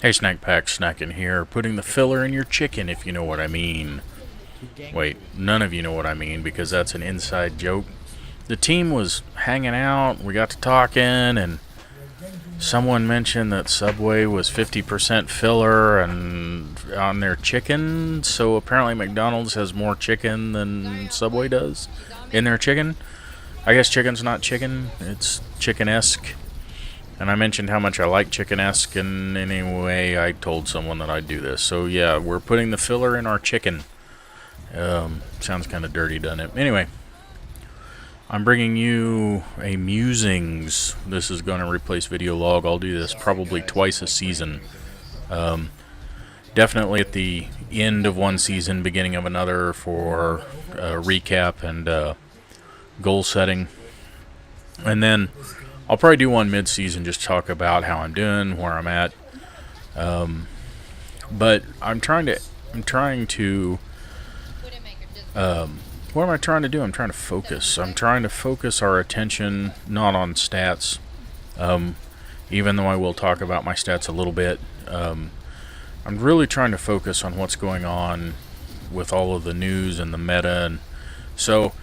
Hey, Snack Pack, snacking here, putting the filler in your chicken, if you know what I mean. Wait, none of you know what I mean because that's an inside joke. The team was hanging out, we got to talking, and someone mentioned that Subway was 50% filler and on their chicken, so apparently McDonald's has more chicken than Subway does in their chicken. I guess chicken's not chicken, it's chicken-esque. And I mentioned how much I like chicken-esque, and anyway, I told someone that I'd do this. So yeah, we're putting the filler in our chicken. Sounds kind of dirty, doesn't it? Anyway, I'm bringing you a Musings. This is going to replace video log. I'll do this probably twice a season. Definitely at the end of one season, beginning of another for recap and goal setting. And then I'll probably do one mid-season, just talk about how I'm doing, where I'm at. But I'm trying to. What am I trying to do? I'm trying to focus. I'm trying to focus our attention not on stats, even though I will talk about my stats a little bit. I'm really trying to focus on what's going on with all of the news and the meta, and so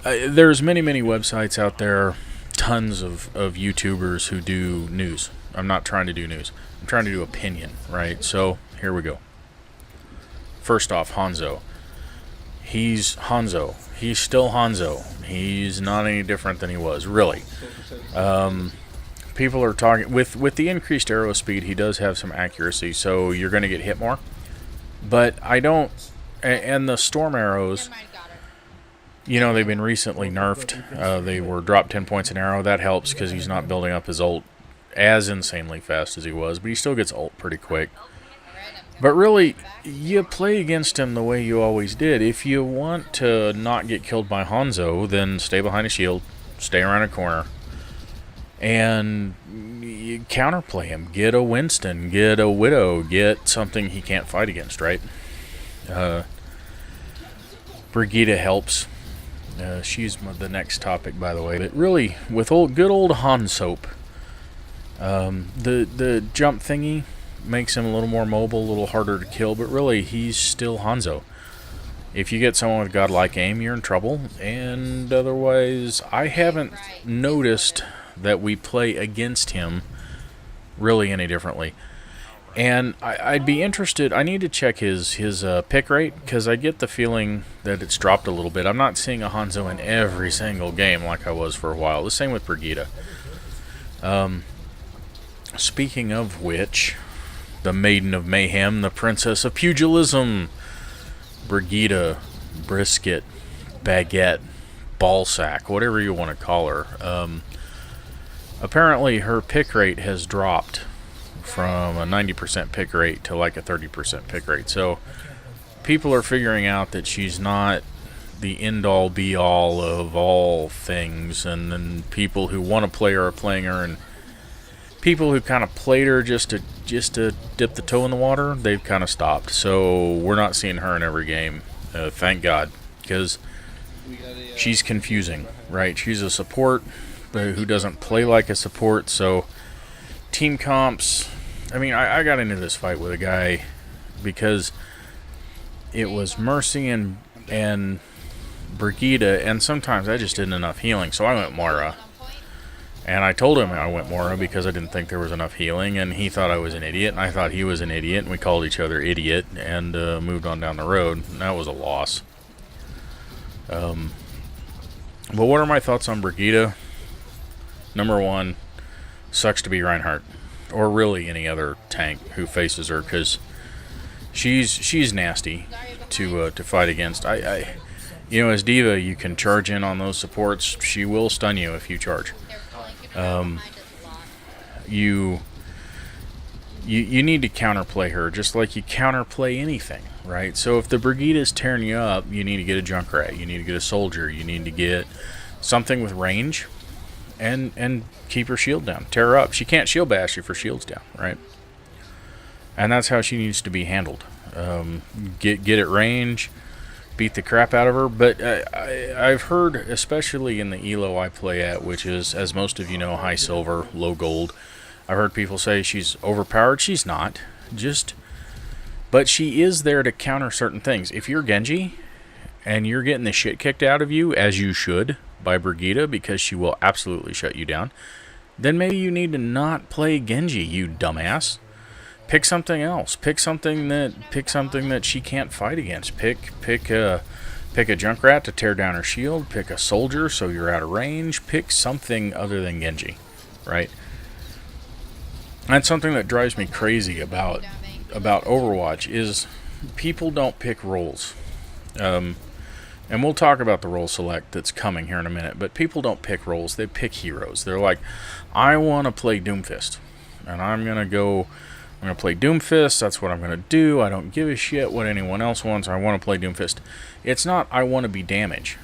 there's many websites out there. Tons of YouTubers who do news. I'm not trying to do news. I'm trying to do opinion, right? So, here we go. First off, Hanzo. He's Hanzo. He's still Hanzo. He's not any different than he was, really. People are talking... With the increased arrow speed, he does have some accuracy, so you're going to get hit more. But I don't... And the storm arrows... You know, they've been recently nerfed. They were dropped 10 points an arrow. That helps because he's not building up his ult as insanely fast as he was, but he still gets ult pretty quick. But really, you play against him the way you always did. If you want to not get killed by Hanzo, then stay behind a shield, stay around a corner, and you counterplay him. Get a Winston, get a Widow, get something he can't fight against, right? Brigitta helps. She's the next topic, by the way. But really, with good old Hanzo, the jump thingy makes him a little more mobile, a little harder to kill, but really, he's still Hanzo. If you get someone with godlike aim, you're in trouble, and otherwise, I haven't noticed that we play against him really any differently. And I'd be interested. I need to check his pick rate, because I get the feeling that it's dropped a little bit. I'm not seeing a Hanzo in every single game like I was for a while. The same with Brigitta. Speaking of which, the Maiden of Mayhem, the Princess of Pugilism, Brigitta, Brisket, Baguette, Ballsack, whatever you want to call her. Apparently her pick rate has dropped from a 90% pick rate to like a 30% pick rate. So people are figuring out that she's not the end-all be-all of all things, and then people who want to play her are playing her, and people who kind of played her just to dip the toe in the water, they've kind of stopped. So we're not seeing her in every game, thank God, because she's confusing, right? She's a support, but who doesn't play like a support. So team comps, I mean, I got into this fight with a guy because it was Mercy and Brigitta, and sometimes I just didn't enough healing, so I went Moira. And I told him I went Moira because I didn't think there was enough healing, and he thought I was an idiot, and I thought he was an idiot, and we called each other idiot, and moved on down the road, and that was a loss. But what are my thoughts on Brigitta? Number one, sucks to be Reinhardt, or really any other tank who faces her, because she's nasty to fight against. You know, as Diva, you can charge in on those supports. She will stun you if you charge. You need to counterplay her just like you counterplay anything, right? So if the Brigitta's tearing you up, you need to get a Junkrat, you need to get a soldier, you need to get something with range, and keep her shield down. Tear her up. She can't shield bash if her shield's down, right? And that's how she needs to be handled. Get at range, beat the crap out of her. But I've heard, especially in the elo I play at, which is, as most of you know, high silver, low gold, I've heard people say she's overpowered. She's not. But she is there to counter certain things. If you're Genji and you're getting the shit kicked out of you, as you should, by Brigitta, because she will absolutely shut you down, then maybe you need to not play Genji, you dumbass. Pick something else. Pick something that she can't fight against. Pick a Junkrat to tear down her shield. Pick a soldier so you're out of range. Pick something other than Genji, right? That's something that drives me crazy about Overwatch is people don't pick roles. And we'll talk about the role select that's coming here in a minute, but people don't pick roles, they pick heroes. They're like, I want to play Doomfist, and I'm going to play Doomfist, that's what I'm going to do. I don't give a shit what anyone else wants, I want to play Doomfist. It's not, I want to be Damage,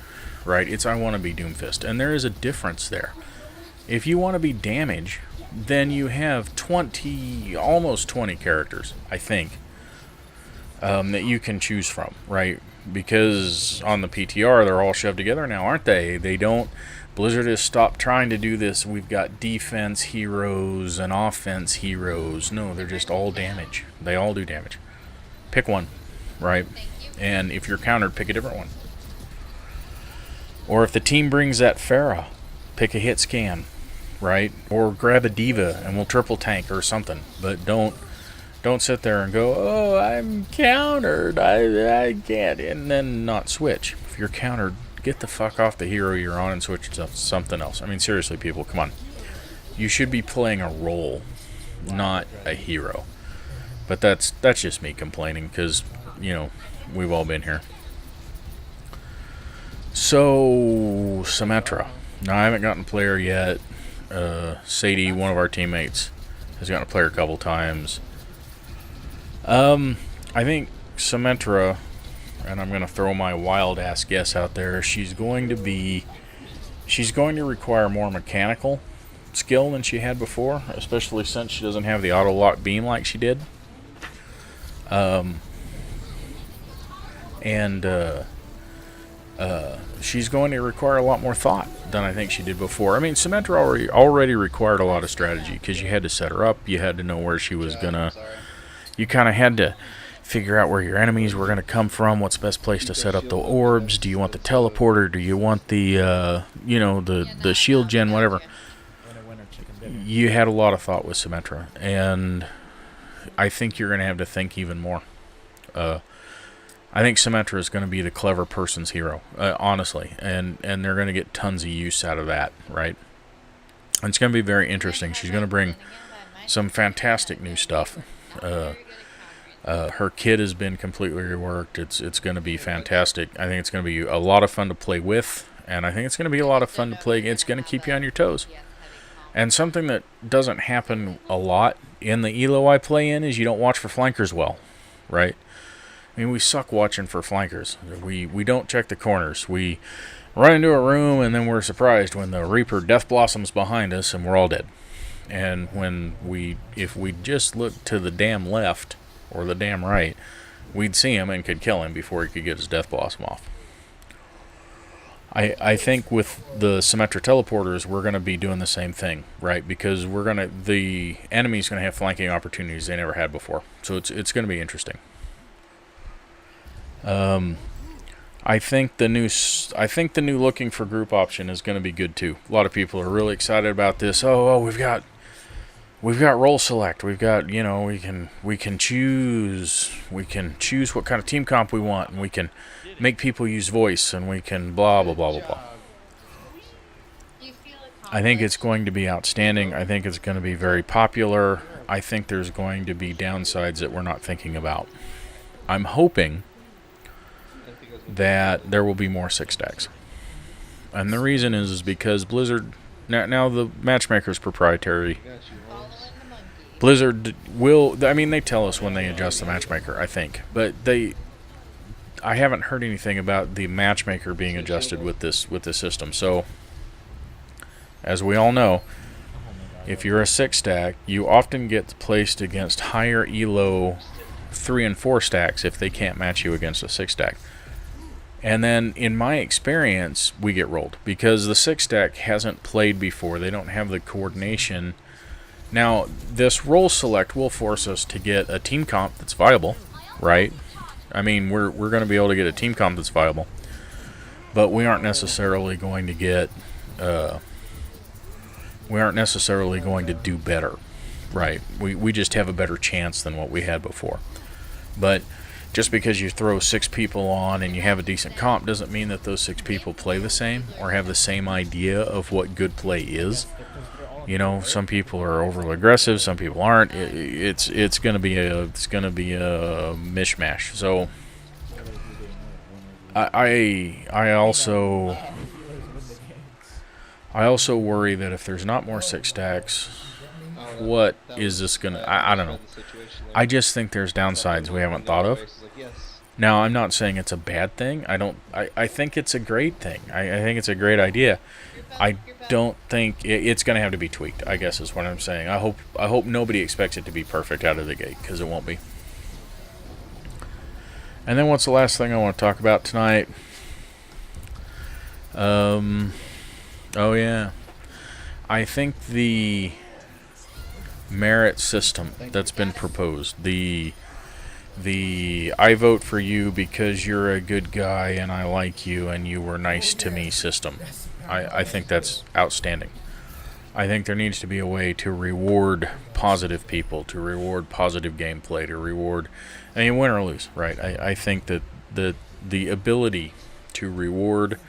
right? It's, I want to be Doomfist, and there is a difference there. If you want to be Damage, then you have almost 20 characters, I think, that you can choose from, right? Because on the PTR, they're all shoved together now, aren't they? Blizzard has stopped trying to do this. We've got defense heroes and offense heroes. No, they're just all damage. They all do damage. Pick one, right? And if you're countered, pick a different one. Or if the team brings that Pharah, pick a hit scan, right? Or grab a diva and we'll triple tank or something. But don't sit there and go, oh, I'm countered, I can't, and then not switch. If you're countered, get the fuck off the hero you're on and switch to something else. I mean, seriously, people, come on. You should be playing a role, not a hero. But that's just me complaining, because, you know, we've all been here. So, Symetra. Now, I haven't gotten a player yet. Sadie, one of our teammates, has gotten a player a couple times. I think Symetra, and I'm going to throw my wild ass guess out there, she's going to require more mechanical skill than she had before, especially since she doesn't have the auto lock beam like she did. She's going to require a lot more thought than I think she did before. I mean, Symetra already required a lot of strategy, because you had to set her up, you had to know where she was gonna. You kind of had to figure out where your enemies were going to come from, what's the best place to set up the orbs, do you want the teleporter, do you want the, the shield gen, whatever. You had a lot of thought with Symetra, and I think you're going to have to think even more. I think Symetra is going to be the clever person's hero, honestly, and they're going to get tons of use out of that, right? And it's going to be very interesting. She's going to bring some fantastic new stuff. Her kit has been completely reworked. It's going to be fantastic. I think it's going to be a lot of fun to play with, and I think it's going to be a lot of fun to play. It's going to keep you on your toes. And something that doesn't happen a lot in the ELO I play in is you don't watch for flankers well, right? I mean, we suck watching for flankers. We don't check the corners. We run into a room, and then we're surprised when the Reaper Death Blossoms behind us, and we're all dead. And if we just looked to the damn left or the damn right, we'd see him and could kill him before he could get his Death Blossom off. I think with the Symetra teleporters, we're going to be doing the same thing, right? Because the enemy's going to have flanking opportunities they never had before. So it's going to be interesting. I think the new looking for group option is going to be good too. A lot of people are really excited about this. Oh, we've got role select. We've got, we can choose what kind of team comp we want, and we can make people use voice, and we can blah blah blah blah blah. I think it's going to be outstanding. I think it's going to be very popular. I think there's going to be downsides that we're not thinking about. I'm hoping that there will be more 6-stacks. And the reason is because Blizzard, now the matchmaker is proprietary. Blizzard they tell us when they adjust the matchmaker, I think. But I haven't heard anything about the matchmaker being adjusted with this system. So, as we all know, if you're a 6-stack, you often get placed against higher elo 3 and 4 stacks if they can't match you against a 6-stack. And then, in my experience, we get rolled. Because the 6-stack hasn't played before. They don't have the coordination Now, this role select will force us to get a team comp that's viable, right? I mean, we're going to be able to get a team comp that's viable, but we aren't necessarily going to get, we aren't necessarily going to do better, right? We just have a better chance than what we had before. But just because you throw 6 people on and you have a decent comp doesn't mean that those 6 people play the same or have the same idea of what good play is. You know, some people are overly aggressive, some people aren't. It's going to be a mishmash. So I also worry that if there's not more 6 stacks, what is this gonna? I don't know. I just think there's downsides we haven't thought of. Now, I'm not saying it's a bad thing. I think it's a great thing. I think it's a great idea. I don't think it's going to have to be tweaked, I guess is what I'm saying. I hope nobody expects it to be perfect out of the gate, because it won't be. And then what's the last thing I want to talk about tonight? Oh yeah. I think the merit system that's been proposed, the I vote for you because you're a good guy and I like you and you were nice to me system, I think that's outstanding. I think there needs to be a way to reward positive people, to reward positive gameplay, to reward, I mean, win or lose, right? I think that the ability to reward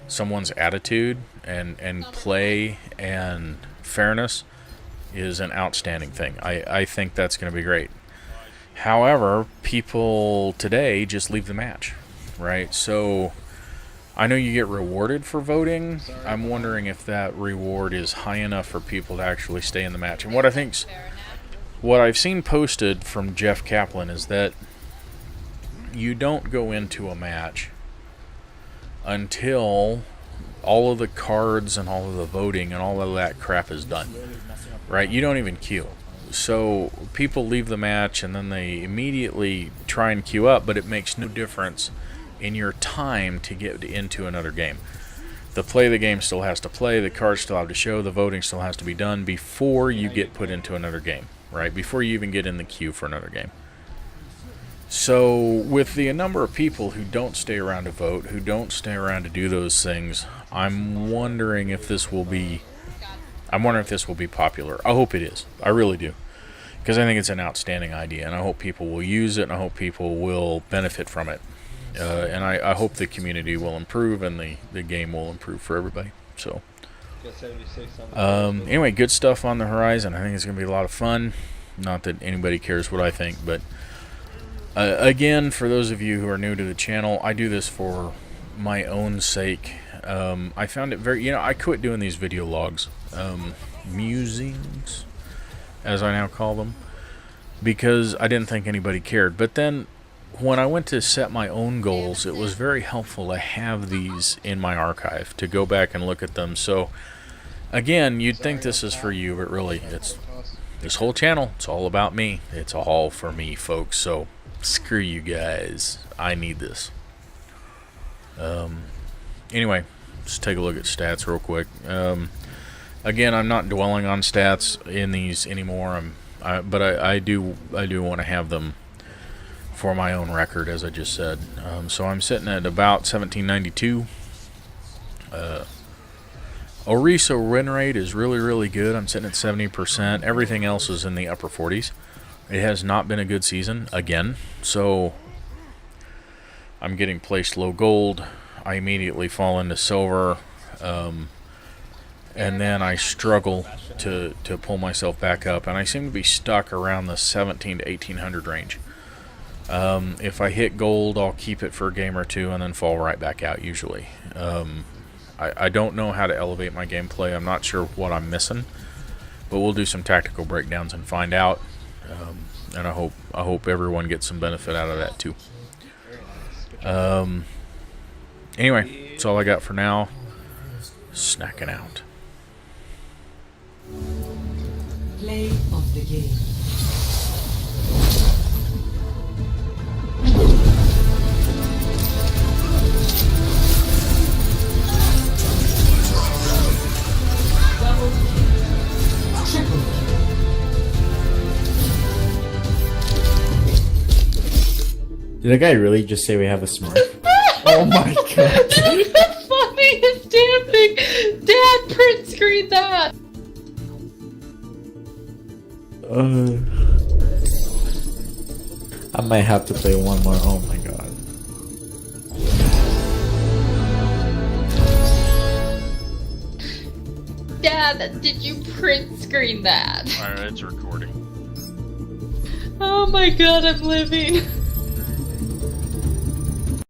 someone's attitude and play and fairness is an outstanding thing. I think that's going to be great. However, people today just leave the match, right? So I know you get rewarded for voting. I'm wondering if that reward is high enough for people to actually stay in the match. And what I've seen posted from Jeff Kaplan is that you don't go into a match until all of the cards and all of the voting and all of that crap is done, right? You don't even queue. So people leave the match and then they immediately try and queue up, but it makes no difference in your time to get into another game. The play of the game still has to play, the cards still have to show, the voting still has to be done before you get put into another game, right? Before you even get in the queue for another game. So with the number of people who don't stay around to vote, who don't stay around to do those things, I'm wondering if this will be popular. I hope it is. I really do. Because I think it's an outstanding idea, and I hope people will use it, and I hope people will benefit from it. And I hope the community will improve, and the game will improve for everybody. So, anyway, good stuff on the horizon. I think it's going to be a lot of fun. Not that anybody cares what I think, but again, for those of you who are new to the channel, I do this for my own sake. I found it very, I quit doing these video logs, musings, as I now call them, because I didn't think anybody cared. But then when I went to set my own goals, it was very helpful to have these in my archive, to go back and look at them. So again, you'd think this is for you, but really it's this whole channel. It's all about me. It's all for me, folks. So screw you guys. I need this. Anyway, let's take a look at stats real quick. Again, I'm not dwelling on stats in these anymore. But I do want to have them for my own record, as I just said. So I'm sitting at about 1792. Oriso win rate is really, really good. I'm sitting at 70%. Everything else is in the upper 40s. It has not been a good season again. So I'm getting placed low gold. I immediately fall into silver. And then I struggle to pull myself back up, and I seem to be stuck around the 17 to 1800 range. If I hit gold, I'll keep it for a game or two and then fall right back out usually. I don't know how to elevate my gameplay. I'm not sure what I'm missing, but we'll do some tactical breakdowns and find out. And I hope everyone gets some benefit out of that too. Anyway, that's all I got for now. Snacking out. Play of the game. Double kill. Triple kill. Did that guy really just say we have a Smurf? Oh my god. That's the funniest damn thing! Dad, print screen that! I might have to play one more. Oh my god. Dad, did you print screen that? Alright, it's recording. Oh my god, I'm living.